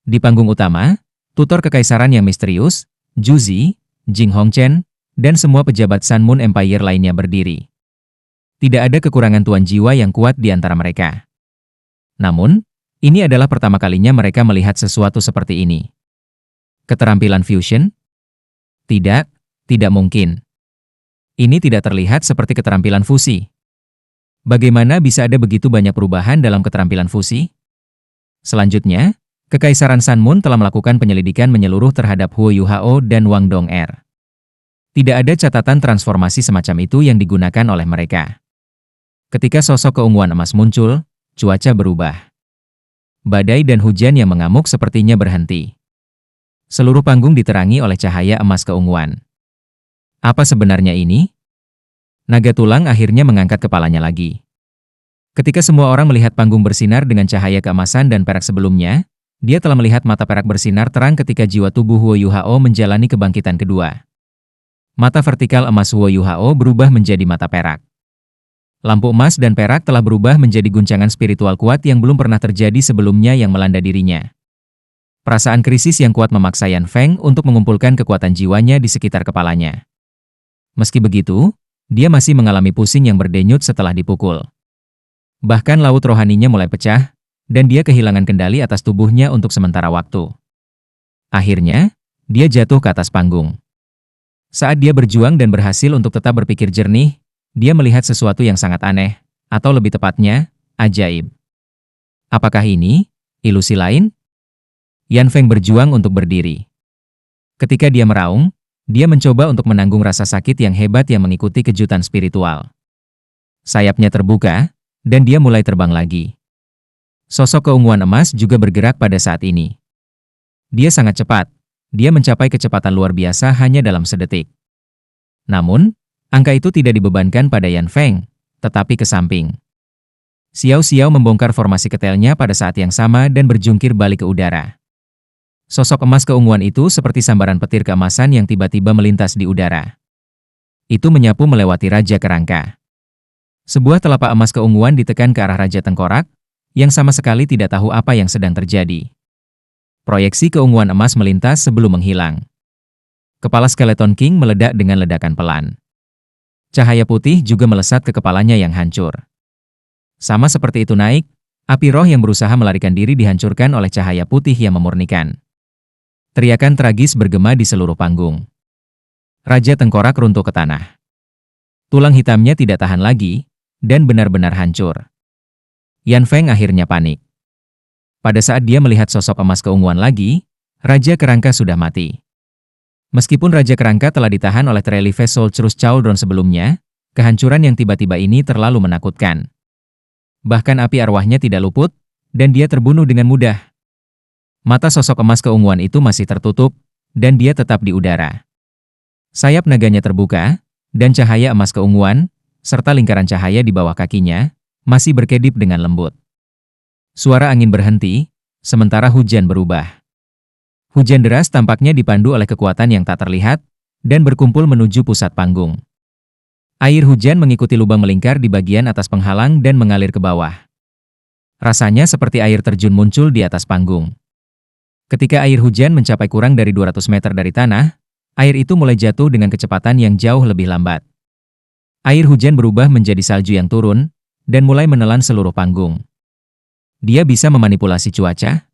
Di panggung utama, tutor kekaisaran yang misterius, Juzi, Jing Hongchen, dan semua pejabat Sun Moon Empire lainnya berdiri. Tidak ada kekurangan tuan jiwa yang kuat di antara mereka. Namun, ini adalah pertama kalinya mereka melihat sesuatu seperti ini. Keterampilan fusion? Tidak, tidak mungkin. Ini tidak terlihat seperti keterampilan fusi. Bagaimana bisa ada begitu banyak perubahan dalam keterampilan fusi? Selanjutnya, Kekaisaran Sun Moon telah melakukan penyelidikan menyeluruh terhadap Huo Yuhao dan Wang Dong'er. Tidak ada catatan transformasi semacam itu yang digunakan oleh mereka. Ketika sosok keunguan emas muncul, cuaca berubah. Badai dan hujan yang mengamuk sepertinya berhenti. Seluruh panggung diterangi oleh cahaya emas keunguan. Apa sebenarnya ini? Naga tulang akhirnya mengangkat kepalanya lagi. Ketika semua orang melihat panggung bersinar dengan cahaya keemasan dan perak sebelumnya, dia telah melihat mata perak bersinar terang ketika jiwa tubuh Huo Yuhao menjalani kebangkitan kedua. Mata vertikal emas Huo Yuhao berubah menjadi mata perak. Lampu emas dan perak telah berubah menjadi guncangan spiritual kuat yang belum pernah terjadi sebelumnya yang melanda dirinya. Perasaan krisis yang kuat memaksa Yan Feng untuk mengumpulkan kekuatan jiwanya di sekitar kepalanya. Meski begitu, dia masih mengalami pusing yang berdenyut setelah dipukul. Bahkan laut rohaninya mulai pecah, dan dia kehilangan kendali atas tubuhnya untuk sementara waktu. Akhirnya, dia jatuh ke atas panggung. Saat dia berjuang dan berhasil untuk tetap berpikir jernih, dia melihat sesuatu yang sangat aneh, atau lebih tepatnya, ajaib. Apakah ini ilusi lain? Yan Feng berjuang untuk berdiri. Ketika dia meraung, dia mencoba untuk menanggung rasa sakit yang hebat yang mengikuti kejutan spiritual. Sayapnya terbuka, dan dia mulai terbang lagi. Sosok keunguan emas juga bergerak pada saat ini. Dia sangat cepat. Dia mencapai kecepatan luar biasa hanya dalam sedetik. Namun, angka itu tidak dibebankan pada Yan Feng, tetapi ke samping. Xiao Xiao membongkar formasi ketelnya pada saat yang sama dan berjungkir balik ke udara. Sosok emas keunguan itu seperti sambaran petir keemasan yang tiba-tiba melintas di udara. Itu menyapu melewati Raja Kerangka. Sebuah telapak emas keunguan ditekan ke arah Raja Tengkorak, yang sama sekali tidak tahu apa yang sedang terjadi. Proyeksi keunguan emas melintas sebelum menghilang. Kepala Skeleton King meledak dengan ledakan pelan. Cahaya putih juga melesat ke kepalanya yang hancur. Sama seperti itu naik, api roh yang berusaha melarikan diri dihancurkan oleh cahaya putih yang memurnikan. Teriakan tragis bergema di seluruh panggung. Raja Tengkorak runtuh ke tanah. Tulang hitamnya tidak tahan lagi, dan benar-benar hancur. Yan Feng akhirnya panik. Pada saat dia melihat sosok emas keunguan lagi, Raja Kerangka sudah mati. Meskipun Raja Kerangka telah ditahan oleh Trelife Soul Crus Chauldron sebelumnya, kehancuran yang tiba-tiba ini terlalu menakutkan. Bahkan api arwahnya tidak luput, dan dia terbunuh dengan mudah. Mata sosok emas keunguan itu masih tertutup, dan dia tetap di udara. Sayap naganya terbuka, dan cahaya emas keunguan, serta lingkaran cahaya di bawah kakinya, masih berkedip dengan lembut. Suara angin berhenti, sementara hujan berubah. Hujan deras tampaknya dipandu oleh kekuatan yang tak terlihat, dan berkumpul menuju pusat panggung. Air hujan mengikuti lubang melingkar di bagian atas penghalang dan mengalir ke bawah. Rasanya seperti air terjun muncul di atas panggung. Ketika air hujan mencapai kurang dari 200 meter dari tanah, air itu mulai jatuh dengan kecepatan yang jauh lebih lambat. Air hujan berubah menjadi salju yang turun, dan mulai menelan seluruh panggung. Dia bisa memanipulasi cuaca?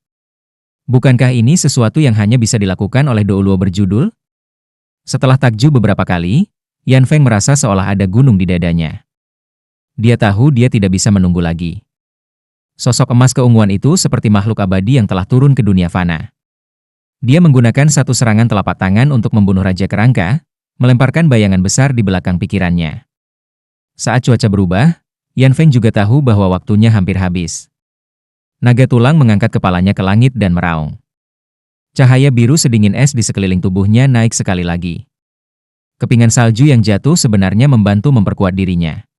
Bukankah ini sesuatu yang hanya bisa dilakukan oleh Douluo berjudul? Setelah takjub beberapa kali, Yan Feng merasa seolah ada gunung di dadanya. Dia tahu dia tidak bisa menunggu lagi. Sosok emas keunguan itu seperti makhluk abadi yang telah turun ke dunia fana. Dia menggunakan satu serangan telapak tangan untuk membunuh Raja Kerangka, melemparkan bayangan besar di belakang pikirannya. Saat cuaca berubah, Yan Feng juga tahu bahwa waktunya hampir habis. Naga tulang mengangkat kepalanya ke langit dan meraung. Cahaya biru sedingin es di sekeliling tubuhnya naik sekali lagi. Kepingan salju yang jatuh sebenarnya membantu memperkuat dirinya.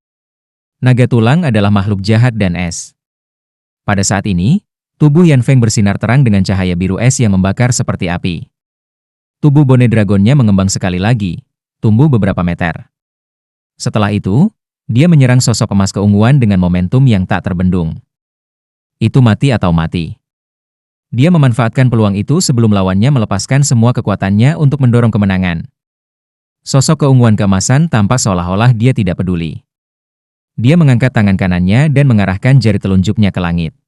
Naga tulang adalah makhluk jahat dan es. Pada saat ini, tubuh Yan Feng bersinar terang dengan cahaya biru es yang membakar seperti api. Tubuh bone dragonnya mengembang sekali lagi, tumbuh beberapa meter. Setelah itu, dia menyerang sosok emas keunguan dengan momentum yang tak terbendung. Itu mati atau mati. Dia memanfaatkan peluang itu sebelum lawannya melepaskan semua kekuatannya untuk mendorong kemenangan. Sosok keunguan keemasan tampak seolah-olah dia tidak peduli. Dia mengangkat tangan kanannya dan mengarahkan jari telunjuknya ke langit.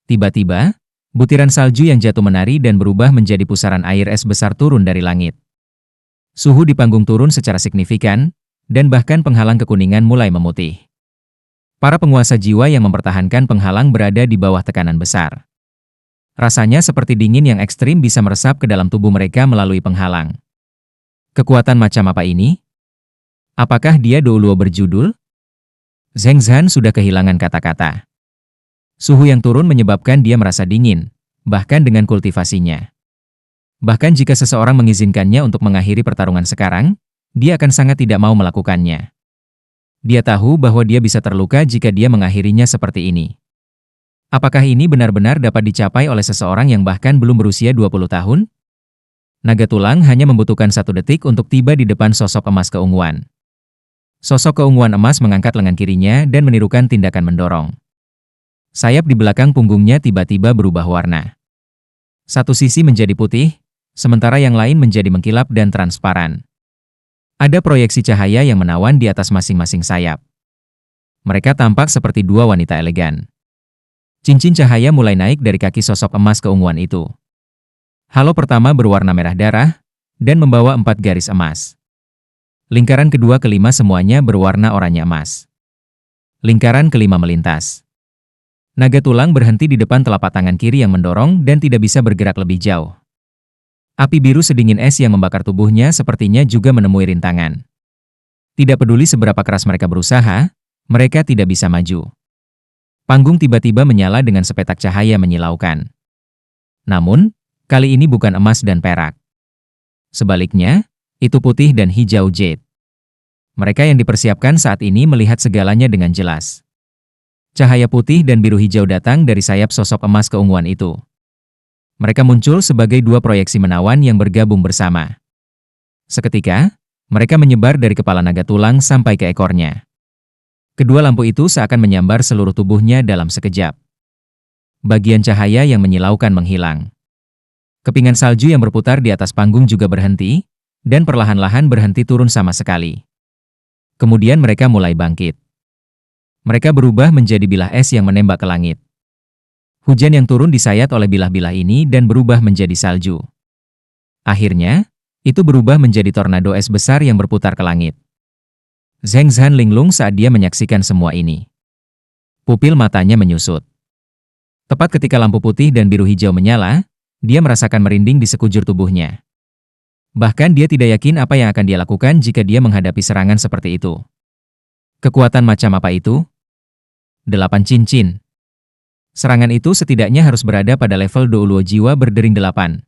Tiba-tiba, butiran salju yang jatuh menari dan berubah menjadi pusaran air es besar turun dari langit. Suhu di panggung turun secara signifikan, dan bahkan penghalang kekuningan mulai memutih. Para penguasa jiwa yang mempertahankan penghalang berada di bawah tekanan besar. Rasanya seperti dingin yang ekstrim bisa meresap ke dalam tubuh mereka melalui penghalang. Kekuatan macam apa ini? Apakah dia Douluo berjudul? Zheng Zhan sudah kehilangan kata-kata. Suhu yang turun menyebabkan dia merasa dingin, bahkan dengan kultivasinya. Bahkan jika seseorang mengizinkannya untuk mengakhiri pertarungan sekarang, dia akan sangat tidak mau melakukannya. Dia tahu bahwa dia bisa terluka jika dia mengakhirinya seperti ini. Apakah ini benar-benar dapat dicapai oleh seseorang yang bahkan belum berusia 20 tahun? Naga tulang hanya membutuhkan 1 detik untuk tiba di depan sosok emas keunguan. Sosok keunguan emas mengangkat lengan kirinya dan menirukan tindakan mendorong. Sayap di belakang punggungnya tiba-tiba berubah warna. Satu sisi menjadi putih, sementara yang lain menjadi mengkilap dan transparan. Ada proyeksi cahaya yang menawan di atas masing-masing sayap. Mereka tampak seperti 2 wanita elegan. Cincin cahaya mulai naik dari kaki sosok emas keunguan itu. Halo pertama berwarna merah darah, dan membawa 4 garis emas. Lingkaran kedua kelima semuanya berwarna oranye emas. Lingkaran kelima melintas. Naga tulang berhenti di depan telapak tangan kiri yang mendorong dan tidak bisa bergerak lebih jauh. Api biru sedingin es yang membakar tubuhnya sepertinya juga menemui rintangan. Tidak peduli seberapa keras mereka berusaha, mereka tidak bisa maju. Panggung tiba-tiba menyala dengan sepetak cahaya menyilaukan. Namun, kali ini bukan emas dan perak. Sebaliknya, itu putih dan hijau jade. Mereka yang dipersiapkan saat ini melihat segalanya dengan jelas. Cahaya putih dan biru hijau datang dari sayap sosok emas keunguan itu. Mereka muncul sebagai 2 proyeksi menawan yang bergabung bersama. Seketika, mereka menyebar dari kepala naga tulang sampai ke ekornya. Kedua lampu itu seakan menyambar seluruh tubuhnya dalam sekejap. Bagian cahaya yang menyilaukan menghilang. Kepingan salju yang berputar di atas panggung juga berhenti, dan perlahan-lahan berhenti turun sama sekali. Kemudian mereka mulai bangkit. Mereka berubah menjadi bilah es yang menembak ke langit. Hujan yang turun disayat oleh bilah-bilah ini dan berubah menjadi salju. Akhirnya, itu berubah menjadi tornado es besar yang berputar ke langit. Zheng Zhan linglung saat dia menyaksikan semua ini. Pupil matanya menyusut. Tepat ketika lampu putih dan biru hijau menyala, dia merasakan merinding di sekujur tubuhnya. Bahkan dia tidak yakin apa yang akan dia lakukan jika dia menghadapi serangan seperti itu. Kekuatan macam apa itu? 8 cincin. Serangan itu setidaknya harus berada pada level Douluo jiwa berdering 8.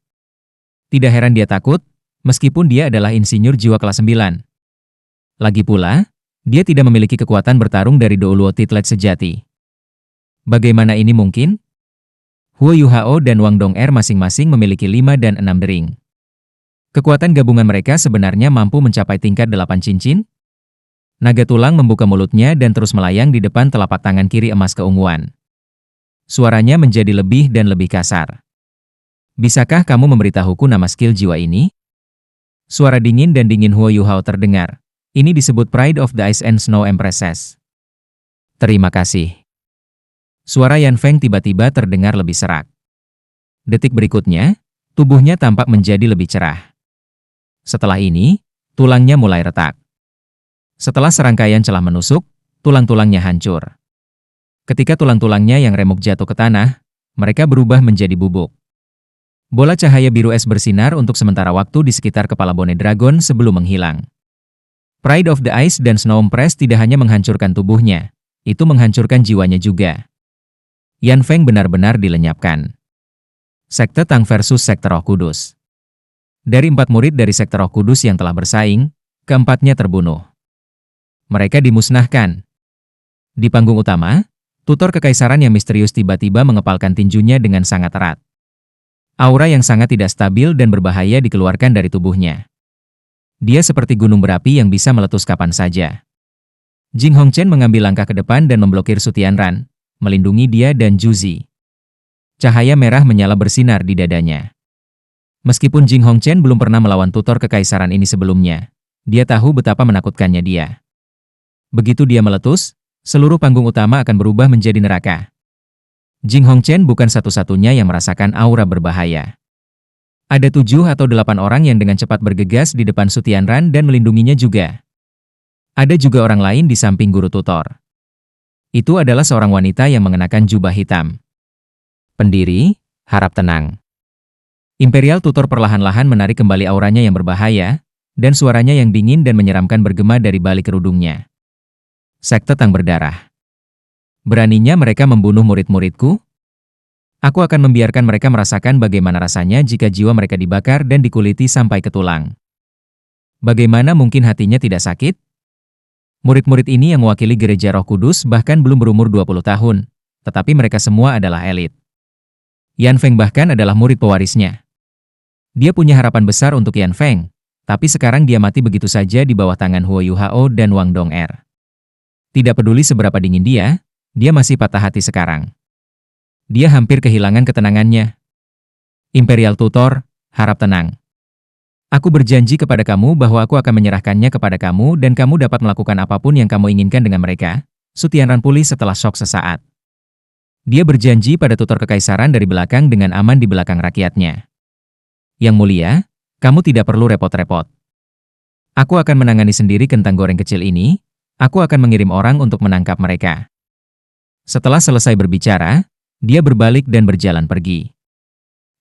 Tidak heran dia takut, meskipun dia adalah insinyur jiwa kelas 9. Lagi pula, dia tidak memiliki kekuatan bertarung dari Douluo Titlet sejati. Bagaimana ini mungkin? Huo Yuhao dan Wang Dong'er masing-masing memiliki 5 dan 6 dering. Kekuatan gabungan mereka sebenarnya mampu mencapai tingkat 8 cincin? Naga tulang membuka mulutnya dan terus melayang di depan telapak tangan kiri emas keunguan. Suaranya menjadi lebih dan lebih kasar. Bisakah kamu memberitahuku nama skill jiwa ini? Suara dingin dan dingin Huo Yuhao terdengar. Ini disebut Pride of the Ice and Snow Empresses. Terima kasih. Suara Yan Feng tiba-tiba terdengar lebih serak. Detik berikutnya, tubuhnya tampak menjadi lebih cerah. Setelah ini, tulangnya mulai retak. Setelah serangkaian celah menusuk, tulang-tulangnya hancur. Ketika tulang-tulangnya yang remuk jatuh ke tanah, mereka berubah menjadi bubuk. Bola cahaya biru es bersinar untuk sementara waktu di sekitar kepala Bone Dragon sebelum menghilang. Pride of the Ice dan Snow Empress tidak hanya menghancurkan tubuhnya, itu menghancurkan jiwanya juga. Yan Feng benar-benar dilenyapkan. Sekte Tang versus Sekte Roh Kudus. Dari 4 murid dari Sekte Roh Kudus yang telah bersaing, keempatnya terbunuh. Mereka dimusnahkan. Di panggung utama, tutor kekaisaran yang misterius tiba-tiba mengepalkan tinjunya dengan sangat erat. Aura yang sangat tidak stabil dan berbahaya dikeluarkan dari tubuhnya. Dia seperti gunung berapi yang bisa meletus kapan saja. Jing Hongchen mengambil langkah ke depan dan memblokir Su Tianran, melindungi dia dan Juzi. Cahaya merah menyala bersinar di dadanya. Meskipun Jing Hongchen belum pernah melawan tutor kekaisaran ini sebelumnya, dia tahu betapa menakutkannya dia. Begitu dia meletus, seluruh panggung utama akan berubah menjadi neraka. Jing Hongchen bukan satu-satunya yang merasakan aura berbahaya. Ada 7 atau 8 orang yang dengan cepat bergegas di depan Su Tianran dan melindunginya juga. Ada juga orang lain di samping guru tutor. Itu adalah seorang wanita yang mengenakan jubah hitam. Pendiri, harap tenang. Imperial tutor perlahan-lahan menarik kembali auranya yang berbahaya, dan suaranya yang dingin dan menyeramkan bergema dari balik kerudungnya. Sekte Tang berdarah. Beraninya mereka membunuh murid-muridku? Aku akan membiarkan mereka merasakan bagaimana rasanya jika jiwa mereka dibakar dan dikuliti sampai ke tulang. Bagaimana mungkin hatinya tidak sakit? Murid-murid ini yang mewakili Gereja Roh Kudus bahkan belum berumur 20 tahun, tetapi mereka semua adalah elit. Yan Feng bahkan adalah murid pewarisnya. Dia punya harapan besar untuk Yan Feng, tapi sekarang dia mati begitu saja di bawah tangan Huo Yuhao dan Wang Dong'er. Tidak peduli seberapa dingin dia masih patah hati sekarang. Dia hampir kehilangan ketenangannya. Imperial Tutor, harap tenang. Aku berjanji kepada kamu bahwa aku akan menyerahkannya kepada kamu dan kamu dapat melakukan apapun yang kamu inginkan dengan mereka. Su Tianran pulih setelah syok sesaat. Dia berjanji pada tutor kekaisaran dari belakang dengan aman di belakang rakyatnya. Yang mulia, kamu tidak perlu repot-repot. Aku akan menangani sendiri kentang goreng kecil ini. Aku akan mengirim orang untuk menangkap mereka. Setelah selesai berbicara, dia berbalik dan berjalan pergi.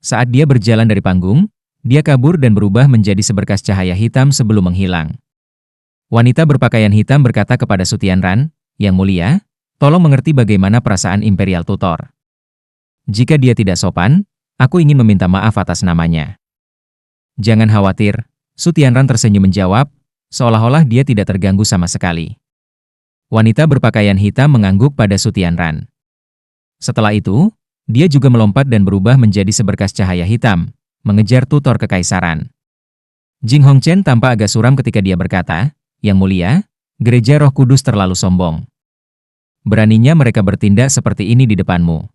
Saat dia berjalan dari panggung, dia kabur dan berubah menjadi seberkas cahaya hitam sebelum menghilang. Wanita berpakaian hitam berkata kepada Su Tianran, "Yang mulia, tolong mengerti bagaimana perasaan Imperial Tutor. Jika dia tidak sopan, aku ingin meminta maaf atas namanya." "Jangan khawatir," Su Tianran tersenyum menjawab, seolah-olah dia tidak terganggu sama sekali. Wanita berpakaian hitam mengangguk pada Su Tianran. Setelah itu, dia juga melompat dan berubah menjadi seberkas cahaya hitam, mengejar tutor kekaisaran. Jing Hongchen tampak agak suram ketika dia berkata, "Yang mulia, Gereja Roh Kudus terlalu sombong. Beraninya mereka bertindak seperti ini di depanmu."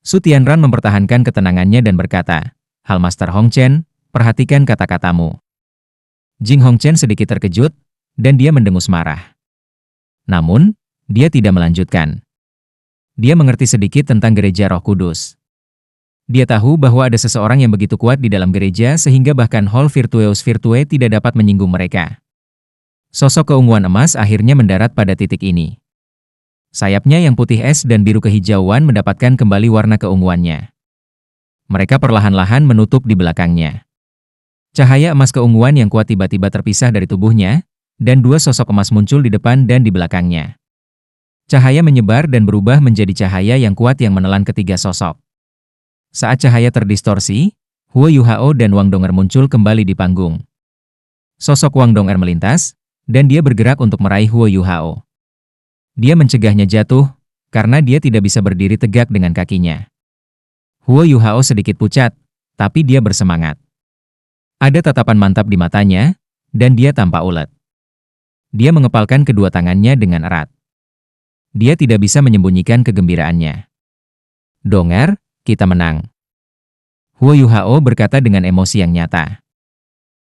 Su Tianran mempertahankan ketenangannya dan berkata, "Halmaster Hongchen, perhatikan kata-katamu." Jing Hongchen sedikit terkejut, dan dia mendengus marah. Namun, dia tidak melanjutkan. Dia mengerti sedikit tentang Gereja Roh Kudus. Dia tahu bahwa ada seseorang yang begitu kuat di dalam gereja sehingga bahkan Hall Virtueus Virtue tidak dapat menyinggung mereka. Sosok keunguan emas akhirnya mendarat pada titik ini. Sayapnya yang putih es dan biru kehijauan mendapatkan kembali warna keunguannya. Mereka perlahan-lahan menutup di belakangnya. Cahaya emas keunguan yang kuat tiba-tiba terpisah dari tubuhnya, dan 2 sosok emas muncul di depan dan di belakangnya. Cahaya menyebar dan berubah menjadi cahaya yang kuat yang menelan ketiga sosok. Saat cahaya terdistorsi, Huo Yuhao dan Wang Dong'er muncul kembali di panggung. Sosok Wang Dong'er melintas, dan dia bergerak untuk meraih Huo Yuhao. Dia mencegahnya jatuh, karena dia tidak bisa berdiri tegak dengan kakinya. Huo Yuhao sedikit pucat, tapi dia bersemangat. Ada tatapan mantap di matanya, dan dia tampak ulet. Dia mengepalkan kedua tangannya dengan erat. Dia tidak bisa menyembunyikan kegembiraannya. "Dong'er, kita menang." Huo Yuhao berkata dengan emosi yang nyata.